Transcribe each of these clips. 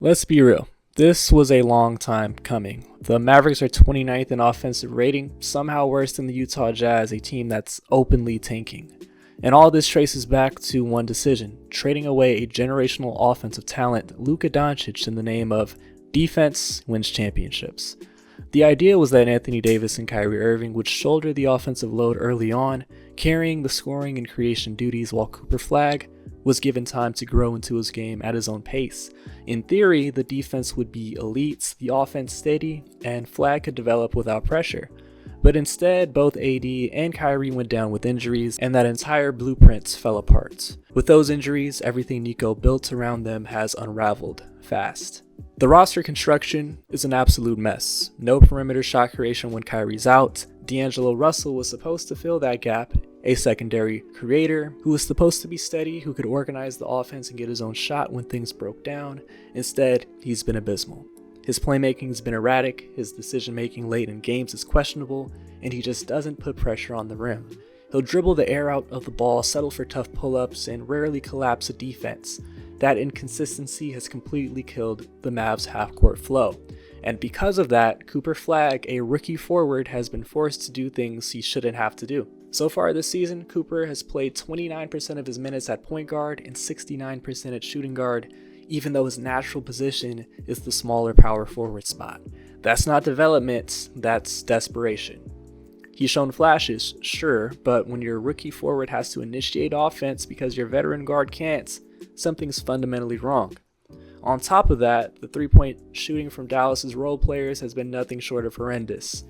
Let's be real. This was a long time coming. The Mavericks are 29th in offensive rating, somehow worse than the Utah Jazz, a team that's openly tanking. And all this traces back to one decision: trading away a generational offensive talent, Luka Doncic, in the name of defense wins championships. The idea was that Anthony Davis and Kyrie Irving would shoulder the offensive load early on, carrying the scoring and creation duties, while Cooper Flagg was given time to grow into his game at his own pace. In theory, the defense would be elite, the offense steady, and Flagg could develop without pressure. But instead, both AD and Kyrie went down with injuries, and that entire blueprint fell apart. With those injuries, everything Nico built around them has unraveled fast. The roster construction is an absolute mess. No perimeter shot creation when Kyrie's out. D'Angelo Russell was supposed to fill that gap, a secondary creator who was supposed to be steady, who could organize the offense and get his own shot when things broke down. Instead, he's been abysmal. His playmaking's been erratic, his decision-making late in games is questionable, and he just doesn't put pressure on the rim. He'll dribble the air out of the ball, settle for tough pull-ups, and rarely collapse a defense. That inconsistency has completely killed the Mavs' half-court flow. And because of that, Cooper Flagg, a rookie forward, has been forced to do things he shouldn't have to do. So far this season, Cooper has played 29% of his minutes at point guard and 69% at shooting guard, even though his natural position is the smaller power forward spot. That's not development, that's desperation. He's shown flashes, sure, but when your rookie forward has to initiate offense because your veteran guard can't, something's fundamentally wrong. On top of that, the three-point shooting from Dallas's role players has been nothing short of horrendous.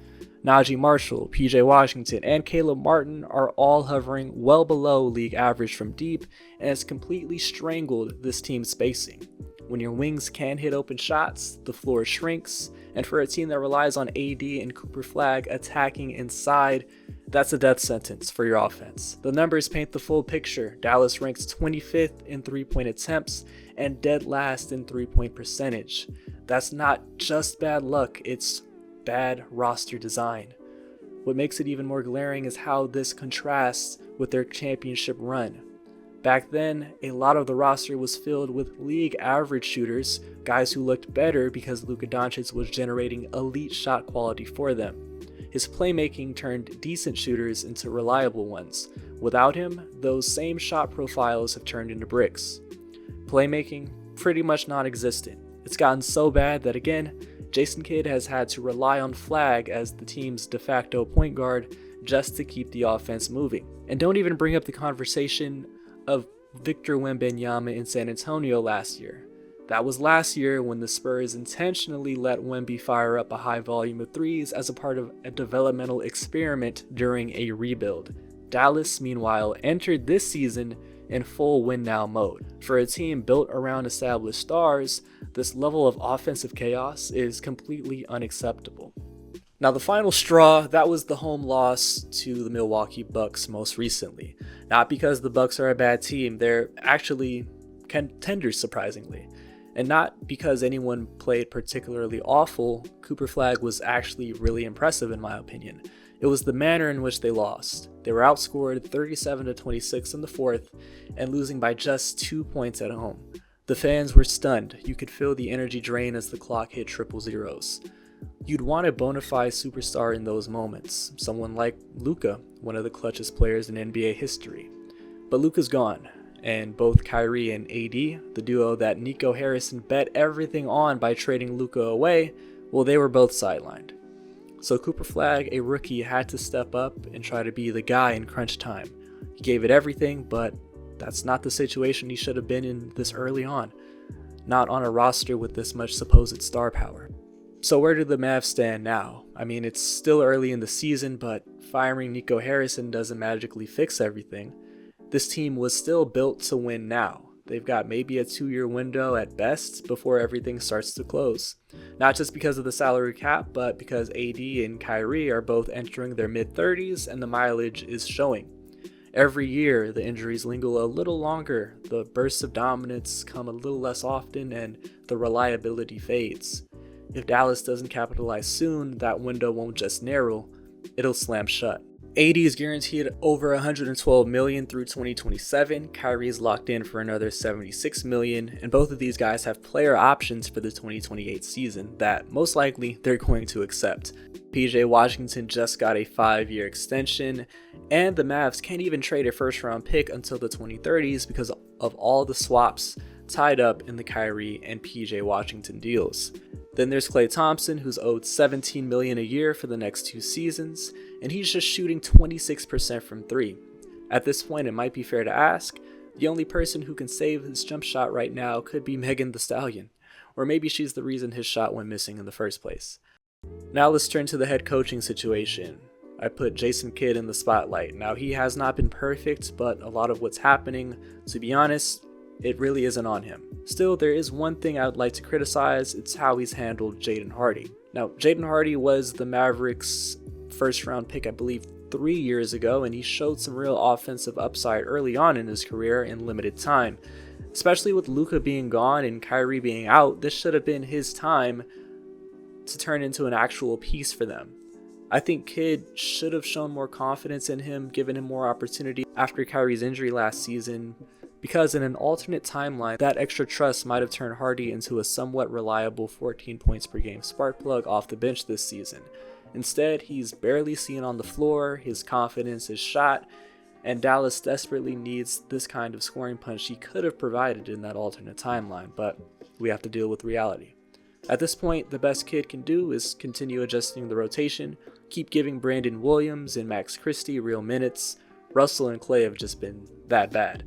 Naji Marshall, PJ Washington, and Caleb Martin are all hovering well below league average from deep, and it's completely strangled this team's spacing. When your wings can't hit open shots, the floor shrinks, and for a team that relies on AD and Cooper Flagg attacking inside, that's a death sentence for your offense. The numbers paint the full picture. Dallas ranks 25th in three-point attempts and dead last in three-point percentage. That's not just bad luck, it's bad roster design. What makes it even more glaring is how this contrasts with their championship run. Back then, a lot of the roster was filled with league average shooters, guys who looked better because Luka Doncic was generating elite shot quality for them. His playmaking turned decent shooters into reliable ones. Without him, those same shot profiles have turned into bricks. Playmaking, pretty much non-existent. It's gotten so bad that, again, Jason Kidd has had to rely on Flagg as the team's de facto point guard just to keep the offense moving. And don't even bring up the conversation of Victor Wembanyama in San Antonio last year. That was last year when the Spurs intentionally let Wemby fire up a high volume of threes as a part of a developmental experiment during a rebuild. Dallas, meanwhile, entered this season in full win-now mode. For a team built around established stars, this level of offensive chaos is completely unacceptable. Now, the final straw, that was the home loss to the Milwaukee Bucks most recently. Not because the Bucks are a bad team, they're actually contenders, surprisingly. And not because anyone played particularly awful. Cooper Flagg was actually really impressive in my opinion. It was the manner in which they lost. They were outscored 37-26 in the fourth and losing by just 2 points at home. The fans were stunned. You could feel the energy drain as the clock hit triple zeros. You'd want a bona fide superstar in those moments, someone like Luka, one of the clutchest players in NBA history. But Luka's gone, and both Kyrie and AD, the duo that Nico Harrison bet everything on by trading Luka away, well, they were both sidelined. So Cooper Flagg, a rookie, had to step up and try to be the guy in crunch time. He gave it everything, but that's not the situation he should have been in this early on. Not on a roster with this much supposed star power. So where do the Mavs stand now? I mean, it's still early in the season, but firing Nico Harrison doesn't magically fix everything. This team was still built to win now. They've got maybe a 2-year window at best before everything starts to close. Not just because of the salary cap, but because AD and Kyrie are both entering their mid-30s and the mileage is showing. Every year, the injuries linger a little longer, the bursts of dominance come a little less often, and the reliability fades. If Dallas doesn't capitalize soon, that window won't just narrow, it'll slam shut. AD is guaranteed over $112 million through 2027. Kyrie's locked in for another $76 million, and both of these guys have player options for the 2028 season that most likely they're going to accept. PJ Washington just got a 5-year extension, and the Mavs can't even trade a first-round pick until the 2030s because of all the swaps tied up in the Kyrie and PJ Washington deals. Then there's Klay Thompson, who's owed $17 million a year for the next 2 seasons, and he's just shooting 26% from 3. At this point, it might be fair to ask, the only person who can save his jump shot right now could be Megan Thee Stallion, or maybe she's the reason his shot went missing in the first place. Now let's turn to the head coaching situation. I put Jason Kidd in the spotlight. Now he has not been perfect, but a lot of what's happening, to be honest, it really isn't on him. Still, there is one thing I would like to criticize, it's how he's handled Jaden Hardy. Now, Jaden Hardy was the Mavericks' first round pick, I believe, 3 years ago, and he showed some real offensive upside early on in his career in limited time. Especially with Luka being gone and Kyrie being out, this should have been his time to turn into an actual piece for them. I think Kidd should have shown more confidence in him, given him more opportunity after Kyrie's injury last season, because in an alternate timeline, that extra trust might have turned Hardy into a somewhat reliable 14 points per game spark plug off the bench this season. Instead, he's barely seen on the floor, his confidence is shot, and Dallas desperately needs this kind of scoring punch he could have provided in that alternate timeline, but we have to deal with reality. At this point, the best Kidd can do is continue adjusting the rotation, keep giving Brandon Williams and Max Christie real minutes. Russell and Klay have just been that bad.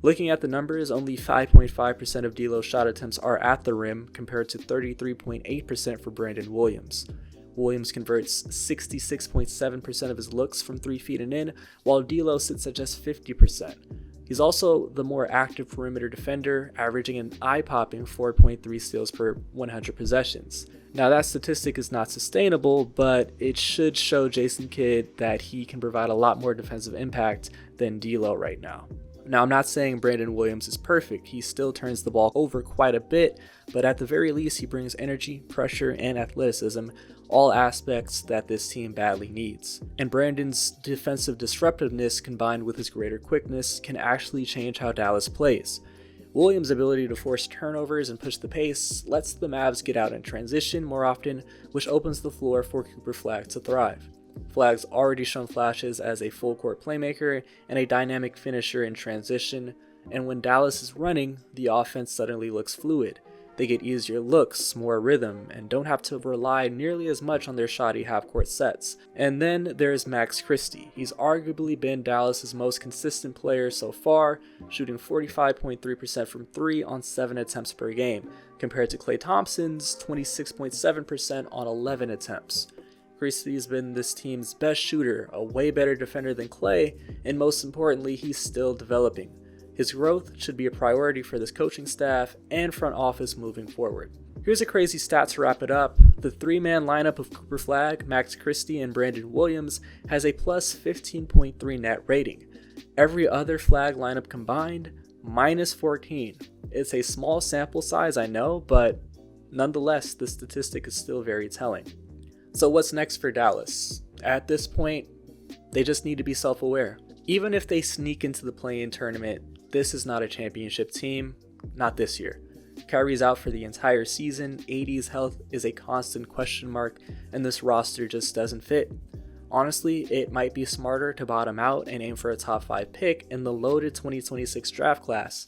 Looking at the numbers, only 5.5% of D'Lo's shot attempts are at the rim compared to 33.8% for Brandon Williams. Williams converts 66.7% of his looks from 3 feet and in, while D'Lo sits at just 50%. He's also the more active perimeter defender, averaging an eye-popping 4.3 steals per 100 possessions. Now that statistic is not sustainable, but it should show Jason Kidd that he can provide a lot more defensive impact than D'Lo right now. Now, I'm not saying Brandon Williams is perfect. He still turns the ball over quite a bit, but at the very least, he brings energy, pressure, and athleticism, all aspects that this team badly needs. And Brandon's defensive disruptiveness combined with his greater quickness can actually change how Dallas plays. Williams' ability to force turnovers and push the pace lets the Mavs get out in transition more often, which opens the floor for Cooper Flagg to thrive. Flagg's already shown flashes as a full-court playmaker and a dynamic finisher in transition, and when Dallas is running, the offense suddenly looks fluid. They get easier looks, more rhythm, and don't have to rely nearly as much on their shoddy half-court sets. And then there's Max Christie. He's arguably been Dallas's most consistent player so far, shooting 45.3% from 3 on 7 attempts per game, compared to Klay Thompson's 26.7% on 11 attempts. Christie's been this team's best shooter, a way better defender than Klay, and most importantly, he's still developing. His growth should be a priority for this coaching staff and front office moving forward. Here's a crazy stat to wrap it up. The 3-man lineup of Cooper Flagg, Max Christie, and Brandon Williams has a plus 15.3 net rating. Every other Flagg lineup combined, minus 14. It's a small sample size, I know, but nonetheless, the statistic is still very telling. So what's next for Dallas? At this point, they just need to be self-aware. Even if they sneak into the play-in tournament, this is not a championship team, not this year. Kyrie's out for the entire season, AD's health is a constant question mark, and this roster just doesn't fit. Honestly, it might be smarter to bottom out and aim for a top 5 pick in the loaded 2026 draft class.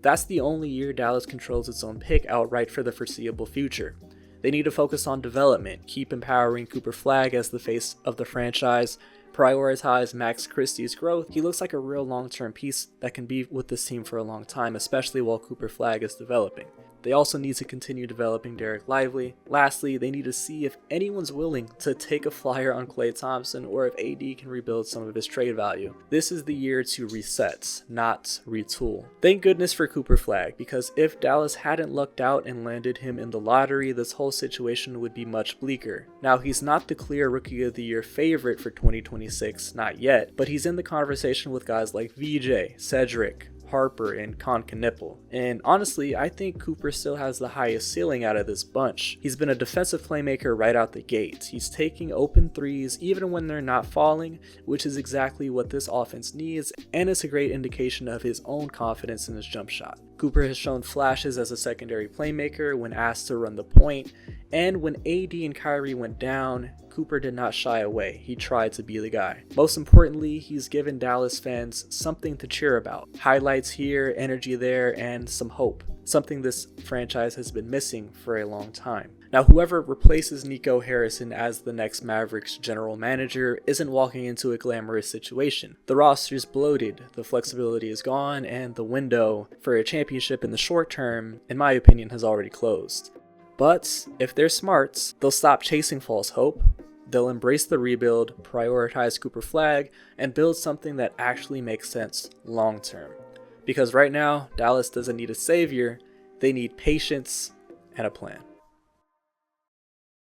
That's the only year Dallas controls its own pick outright for the foreseeable future. They need to focus on development, keep empowering Cooper Flagg as the face of the franchise, prioritize Max Christie's growth. He looks like a real long-term piece that can be with this team for a long time, especially while Cooper Flagg is developing. They also need to continue developing Dereck Lively. Lastly, they need to see if anyone's willing to take a flyer on Klay Thompson or if AD can rebuild some of his trade value. This is the year to reset, not retool. Thank goodness for Cooper Flagg, because if Dallas hadn't lucked out and landed him in the lottery, this whole situation would be much bleaker. Now, he's not the clear Rookie of the Year favorite for 2026, not yet, but he's in the conversation with guys like VJ, Cedric, Harper, and Concanipple. And honestly, I think Cooper still has the highest ceiling out of this bunch. He's been a defensive playmaker right out the gate. He's taking open threes even when they're not falling, which is exactly what this offense needs, and it's a great indication of his own confidence in his jump shot. Cooper has shown flashes as a secondary playmaker when asked to run the point, and when AD and Kyrie went down, Cooper did not shy away. He tried to be the guy. Most importantly, he's given Dallas fans something to cheer about. Highlights here, energy there, and some hope. Something this franchise has been missing for a long time. Now, whoever replaces Nico Harrison as the next Mavericks general manager isn't walking into a glamorous situation. The roster's bloated, the flexibility is gone, and the window for a championship in the short term, in my opinion, has already closed. But if they're smart, they'll stop chasing false hope. They'll embrace the rebuild, prioritize Cooper Flagg, and build something that actually makes sense long term. Because right now, Dallas doesn't need a savior, they need patience and a plan.